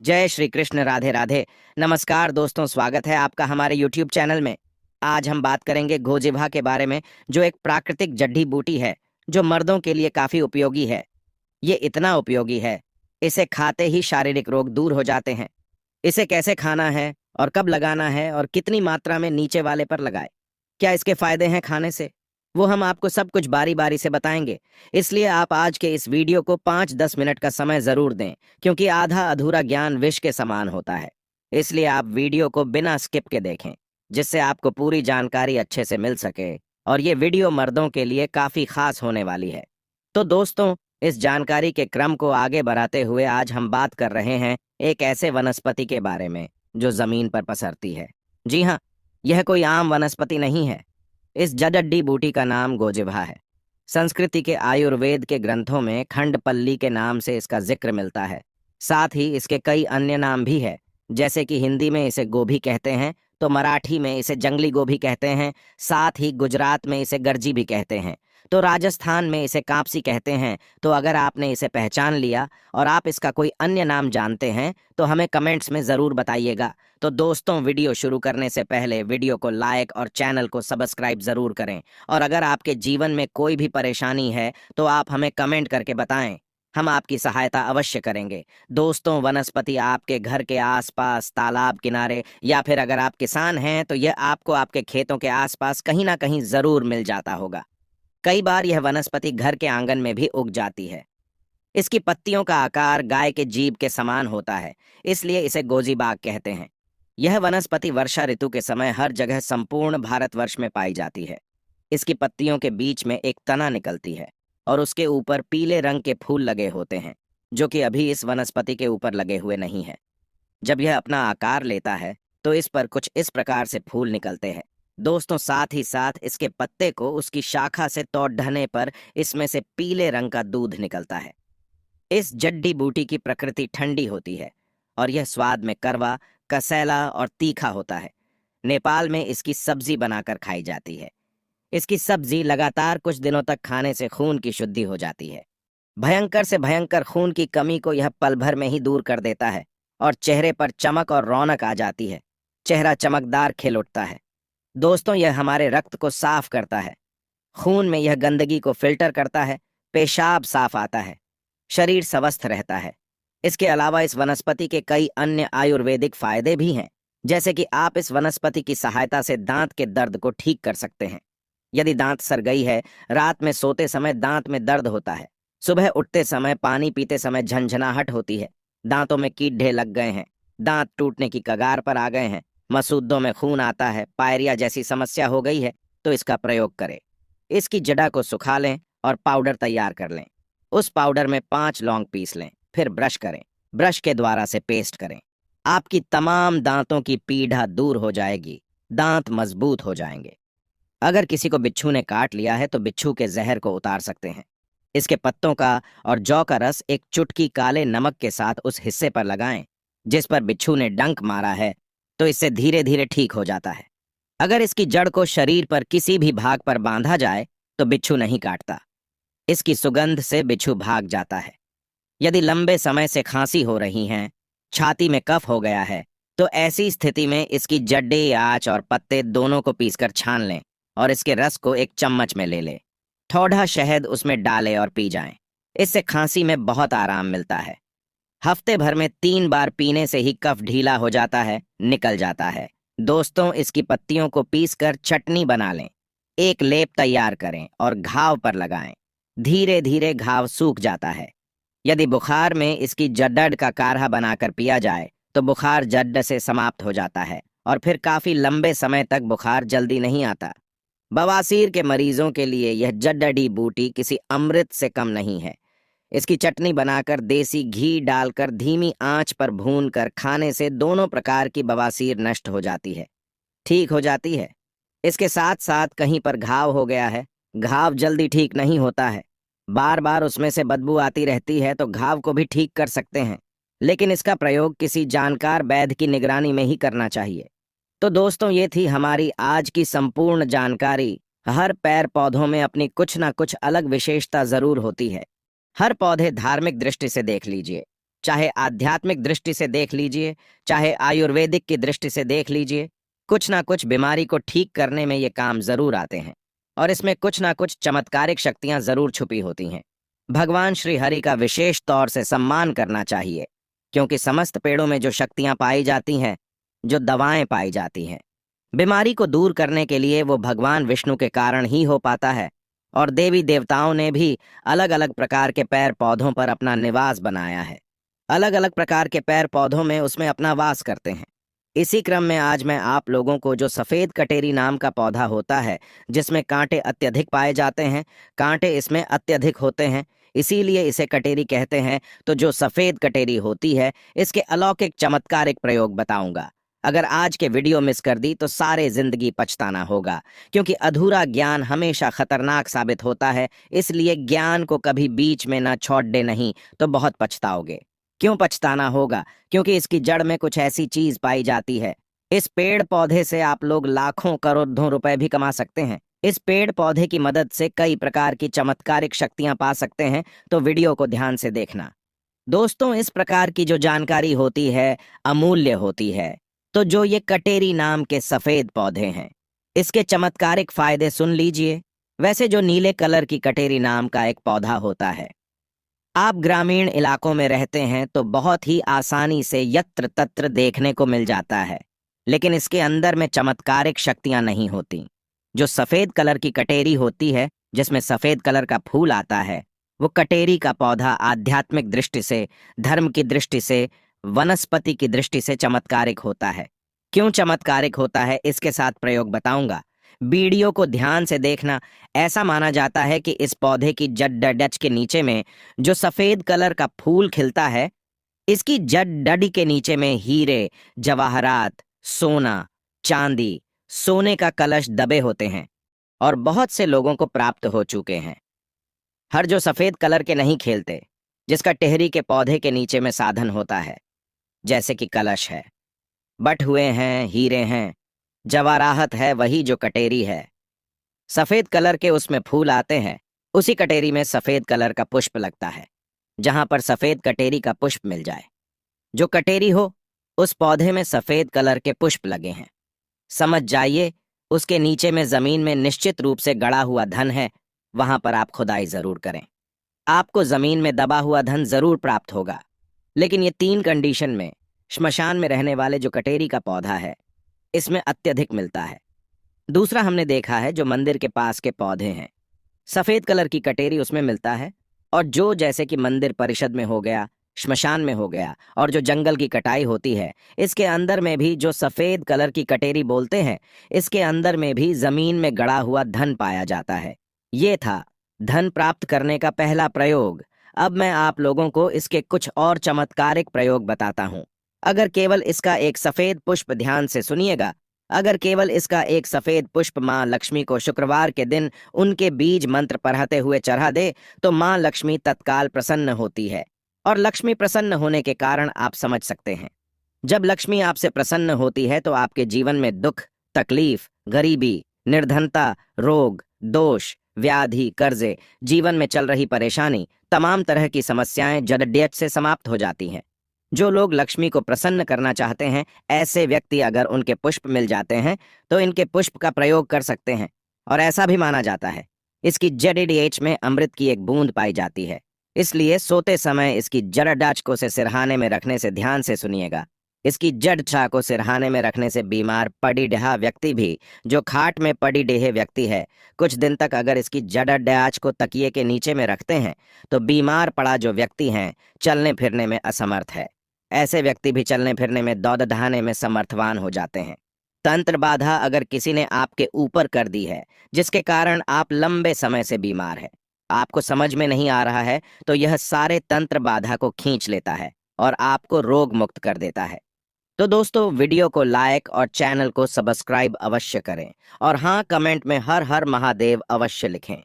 जय श्री कृष्ण। राधे राधे। नमस्कार दोस्तों, स्वागत है आपका हमारे YouTube चैनल में। आज हम बात करेंगे गोजिभा के बारे में, जो एक प्राकृतिक जड़ी बूटी है जो मर्दों के लिए काफी उपयोगी है। ये इतना उपयोगी है, इसे खाते ही शारीरिक रोग दूर हो जाते हैं। इसे कैसे खाना है और कब लगाना है और कितनी मात्रा में नीचे वाले पर लगाए, क्या इसके फायदे हैं खाने से, वो हम आपको सब कुछ बारी बारी से बताएंगे। इसलिए आप आज के इस वीडियो को 5-10 मिनट का समय जरूर दें, क्योंकि आधा अधूरा ज्ञान विष के समान होता है। इसलिए आप वीडियो को बिना स्किप के देखें, जिससे आपको पूरी जानकारी अच्छे से मिल सके। और ये वीडियो मर्दों के लिए काफी खास होने वाली है। तो दोस्तों, इस जानकारी के क्रम को आगे बढ़ाते हुए आज हम बात कर रहे हैं एक ऐसे वनस्पति के बारे में जो जमीन पर पसरती है। जी हाँ, यह कोई आम वनस्पति नहीं है। इस जड़ड्डी बूटी का नाम गोजिभा है। संस्कृति के आयुर्वेद के ग्रंथों में खंडपल्ली के नाम से इसका जिक्र मिलता है। साथ ही इसके कई अन्य नाम भी है, जैसे कि हिंदी में इसे गोभी कहते हैं, तो मराठी में इसे जंगली गोभी कहते हैं। साथ ही गुजरात में इसे गर्जी भी कहते हैं, तो राजस्थान में इसे कांपसी कहते हैं। तो अगर आपने इसे पहचान लिया और आप इसका कोई अन्य नाम जानते हैं तो हमें कमेंट्स में ज़रूर बताइएगा। तो दोस्तों, वीडियो शुरू करने से पहले वीडियो को लाइक और चैनल को सब्सक्राइब ज़रूर करें। और अगर आपके जीवन में कोई भी परेशानी है तो आप हमें कमेंट करके बताएं, हम आपकी सहायता अवश्य करेंगे। दोस्तों, वनस्पति आपके घर के आसपास, तालाब किनारे, या फिर अगर आप किसान हैं तो यह आपको आपके खेतों के आसपास कहीं ना कहीं ज़रूर मिल जाता होगा। कई बार यह वनस्पति घर के आंगन में भी उग जाती है। इसकी पत्तियों का आकार गाय के जीभ के समान होता है, इसलिए इसे गोजीबाग कहते हैं। यह वनस्पति वर्षा ऋतु के समय हर जगह संपूर्ण भारतवर्ष में पाई जाती है। इसकी पत्तियों के बीच में एक तना निकलती है और उसके ऊपर पीले रंग के फूल लगे होते हैं, जो कि अभी इस वनस्पति के ऊपर लगे हुए नहीं है। जब यह अपना आकार लेता है तो इस पर कुछ इस प्रकार से फूल निकलते हैं। दोस्तों, साथ ही साथ इसके पत्ते को उसकी शाखा से तोड़ ढने पर इसमें से पीले रंग का दूध निकलता है। इस जड्डी बूटी की प्रकृति ठंडी होती है और यह स्वाद में कड़वा, कसैला और तीखा होता है। नेपाल में इसकी सब्जी बनाकर खाई जाती है। इसकी सब्जी लगातार कुछ दिनों तक खाने से खून की शुद्धि हो जाती है। भयंकर से भयंकर खून की कमी को यह पल भर में ही दूर कर देता है और चेहरे पर चमक और रौनक आ जाती है। चेहरा चमकदार खिल उठता है। दोस्तों, यह हमारे रक्त को साफ करता है। खून में यह गंदगी को फिल्टर करता है। पेशाब साफ आता है। शरीर स्वस्थ रहता है। इसके अलावा इस वनस्पति के कई अन्य आयुर्वेदिक फायदे भी हैं, जैसे कि आप इस वनस्पति की सहायता से दांत के दर्द को ठीक कर सकते हैं। यदि दांत सड़ गई है, रात में सोते समय दांत में दर्द होता है, सुबह उठते समय, पानी पीते समय झंझनाहट होती है, दांतों में कीड़े लग गए हैं, दांत टूटने की कगार पर आ गए हैं, मसूदों में खून आता है, पायरिया जैसी समस्या हो गई है, तो इसका प्रयोग करें। इसकी जड़ा को सुखा लें और पाउडर तैयार कर लें। उस पाउडर में 5 लौंग पीस लें, फिर ब्रश करें। ब्रश के द्वारा से पेस्ट करें। आपकी तमाम दांतों की पीड़ा दूर हो जाएगी। दांत मजबूत हो जाएंगे। अगर किसी को बिच्छू ने काट लिया है तो बिच्छू के जहर को उतार सकते हैं। इसके पत्तों का और जौ का रस एक चुटकी काले नमक के साथ उस हिस्से पर लगाएं जिस पर बिच्छू ने डंक मारा है, तो इससे धीरे धीरे ठीक हो जाता है। अगर इसकी जड़ को शरीर पर किसी भी भाग पर बांधा जाए तो बिच्छू नहीं काटता। इसकी सुगंध से बिच्छू भाग जाता है। यदि लंबे समय से खांसी हो रही है, छाती में कफ हो गया है, तो ऐसी स्थिति में इसकी जड्डी, आंच और पत्ते दोनों को पीसकर छान लें और इसके रस को एक चम्मच में ले लें। थोड़ा शहद उसमें डालें और पी जाएं। इससे खांसी में बहुत आराम मिलता है। हफ्ते भर में 3 बार पीने से ही कफ ढीला हो जाता है, निकल जाता है। दोस्तों, इसकी पत्तियों को पीसकर चटनी बना लें। एक लेप तैयार करें और घाव पर लगाएं। धीरे धीरे घाव सूख जाता है। यदि बुखार में इसकी जड्डड़ का काढ़ा बनाकर पिया जाए तो बुखार जड्ड से समाप्त हो जाता है और फिर काफी लंबे समय तक बुखार जल्दी नहीं आता। बवासीर के मरीजों के लिए यह जड्डड़ी बूटी किसी अमृत से कम नहीं है। इसकी चटनी बनाकर देसी घी डालकर धीमी आंच पर भूनकर खाने से दोनों प्रकार की बवासीर नष्ट हो जाती है, ठीक हो जाती है। इसके साथ साथ कहीं पर घाव हो गया है, घाव जल्दी ठीक नहीं होता है, बार बार उसमें से बदबू आती रहती है, तो घाव को भी ठीक कर सकते हैं। लेकिन इसका प्रयोग किसी जानकार वैद्य की निगरानी में ही करना चाहिए। तो दोस्तों, ये थी हमारी आज की संपूर्ण जानकारी। हर पेड़ पौधों में अपनी कुछ ना कुछ अलग विशेषता जरूर होती है। हर पौधे धार्मिक दृष्टि से देख लीजिए, चाहे आध्यात्मिक दृष्टि से देख लीजिए, चाहे आयुर्वेदिक की दृष्टि से देख लीजिए, कुछ ना कुछ बीमारी को ठीक करने में ये काम जरूर आते हैं और इसमें कुछ ना कुछ चमत्कारिक शक्तियां जरूर छुपी होती हैं। भगवान श्री हरि का विशेष तौर से सम्मान करना चाहिए, क्योंकि समस्त पेड़ों में जो शक्तियां पाई जाती हैं, जो दवाएं पाई जाती हैं, बीमारी को दूर करने के लिए वो भगवान विष्णु के कारण ही हो पाता है। और देवी देवताओं ने भी अलग अलग प्रकार के पेड़ पौधों पर अपना निवास बनाया है। अलग अलग प्रकार के पेड़ पौधों में उसमें अपना वास करते हैं। इसी क्रम में आज मैं आप लोगों को जो सफेद कटेरी नाम का पौधा होता है, जिसमें कांटे अत्यधिक पाए जाते हैं, कांटे इसमें अत्यधिक होते हैं, इसीलिए इसे कटेरी कहते हैं। तो जो सफेद कटेरी होती है, इसके अलौकिक चमत्कारिक प्रयोग बताऊंगा। अगर आज के वीडियो मिस कर दी तो सारे जिंदगी पछताना होगा, क्योंकि अधूरा ज्ञान हमेशा खतरनाक साबित होता है। इसलिए ज्ञान को कभी बीच में ना छोड़ दे, नहीं तो बहुत पछताओगे। क्यों पछताना होगा? क्योंकि इसकी जड़ में कुछ ऐसी चीज पाई जाती है। इस पेड़ पौधे से आप लोग लाखों करोड़ों रुपए भी कमा सकते हैं। इस पेड़ पौधे की मदद से कई प्रकार की चमत्कारिक शक्तियां पा सकते हैं। तो वीडियो को ध्यान से देखना। दोस्तों, इस प्रकार की जो जानकारी होती है अमूल्य होती है। तो जो ये कटेरी नाम के सफेद पौधे हैं, इसके चमत्कारिक फायदे सुन लीजिए। वैसे जो नीले कलर की कटेरी नाम का एक पौधा होता है, आप ग्रामीण इलाकों में रहते हैं तो बहुत ही आसानी से यत्र तत्र देखने को मिल जाता है, लेकिन इसके अंदर में चमत्कारिक शक्तियां नहीं होती। जो सफेद कलर की कटेरी होती है, जिसमें सफेद कलर का फूल आता है, वो कटेरी का पौधा आध्यात्मिक दृष्टि से, धर्म की दृष्टि से, वनस्पति की दृष्टि से चमत्कारिक होता है। क्यों चमत्कारिक होता है, इसके साथ प्रयोग बताऊंगा। वीडियो को ध्यान से देखना। ऐसा माना जाता है कि इस पौधे की जड़ डच के नीचे में जो सफेद कलर का फूल खिलता है, इसकी जड़ डडी के नीचे में हीरे, जवाहरात, सोना, चांदी, सोने का कलश दबे होते हैं और बहुत से लोगों को प्राप्त हो चुके हैं। हर जो सफेद कलर के नहीं खेलते, जिसका टेहरी के पौधे के नीचे में साधन होता है, जैसे कि कलश है, बट हुए हैं, हीरे हैं, जवाराहत है, वही जो कटेरी है। सफेद कलर के उसमें फूल आते हैं, उसी कटेरी में सफेद कलर का पुष्प लगता है। जहां पर सफेद कटेरी का पुष्प मिल जाए, जो कटेरी हो, उस पौधे में सफेद कलर के पुष्प लगे हैं, समझ जाइए उसके नीचे में जमीन में निश्चित रूप से गड़ा हुआ धन है। वहां पर आप खुदाई जरूर करें, आपको जमीन में दबा हुआ धन जरूर प्राप्त होगा। लेकिन ये 3 कंडीशन में श्मशान में रहने वाले जो कटेरी का पौधा है, इसमें अत्यधिक मिलता है। दूसरा हमने देखा है जो मंदिर के पास के पौधे हैं, सफेद कलर की कटेरी उसमें मिलता है। और जो जैसे कि मंदिर परिषद में हो गया, श्मशान में हो गया, और जो जंगल की कटाई होती है, इसके अंदर में भी जो सफेद कलर की कटेरी बोलते हैं, इसके अंदर में भी जमीन में गड़ा हुआ धन पाया जाता है। ये था धन प्राप्त करने का पहला प्रयोग। अब मैं आप लोगों को इसके कुछ और चमत्कारिक प्रयोग बताता हूं। अगर केवल इसका एक सफेद पुष्प, ध्यान से सुनिएगा, अगर केवल इसका एक सफेद पुष्प मां लक्ष्मी को शुक्रवार के दिन उनके बीज मंत्र पढ़ाते हुए चढ़ा दे, तो मां लक्ष्मी तत्काल प्रसन्न होती है। और लक्ष्मी प्रसन्न होने के कारण आप समझ सकते हैं, जब लक्ष्मी आपसे प्रसन्न होती है तो आपके जीवन में दुख, तकलीफ, गरीबी, निर्धनता, रोग, दोष, व्याधि, कर्जे, जीवन में चल रही परेशानी, तमाम तरह की समस्याएं जड़ड्यच से समाप्त हो जाती हैं। जो लोग लक्ष्मी को प्रसन्न करना चाहते हैं, ऐसे व्यक्ति अगर उनके पुष्प मिल जाते हैं तो इनके पुष्प का प्रयोग कर सकते हैं। और ऐसा भी माना जाता है, इसकी जड़ीडीएच में अमृत की एक बूंद पाई जाती है। इसलिए सोते समय इसकी जड़ डाच को से सिरहाने में रखने से, ध्यान से सुनिएगा, इसकी जड़ छा को सिरहाने में रखने से बीमार पड़ी डेहा व्यक्ति भी, जो खाट में पड़ी डेहे व्यक्ति है, कुछ दिन तक अगर इसकी जड़ डाच को तकिए के नीचे में रखते हैं तो बीमार पड़ा जो व्यक्ति हैं, चलने फिरने में असमर्थ है, ऐसे व्यक्ति भी चलने फिरने में, दौड़ दहाने में समर्थवान हो जाते हैं। तंत्र बाधा अगर किसी ने आपके ऊपर कर दी है, जिसके कारण आप लंबे समय से बीमार है, आपको समझ में नहीं आ रहा है, तो यह सारे तंत्र बाधा को खींच लेता है और आपको रोग मुक्त कर देता है। तो दोस्तों, वीडियो को लाइक और चैनल को सब्सक्राइब अवश्य करें, और हाँ, कमेंट में हर हर महादेव अवश्य लिखें।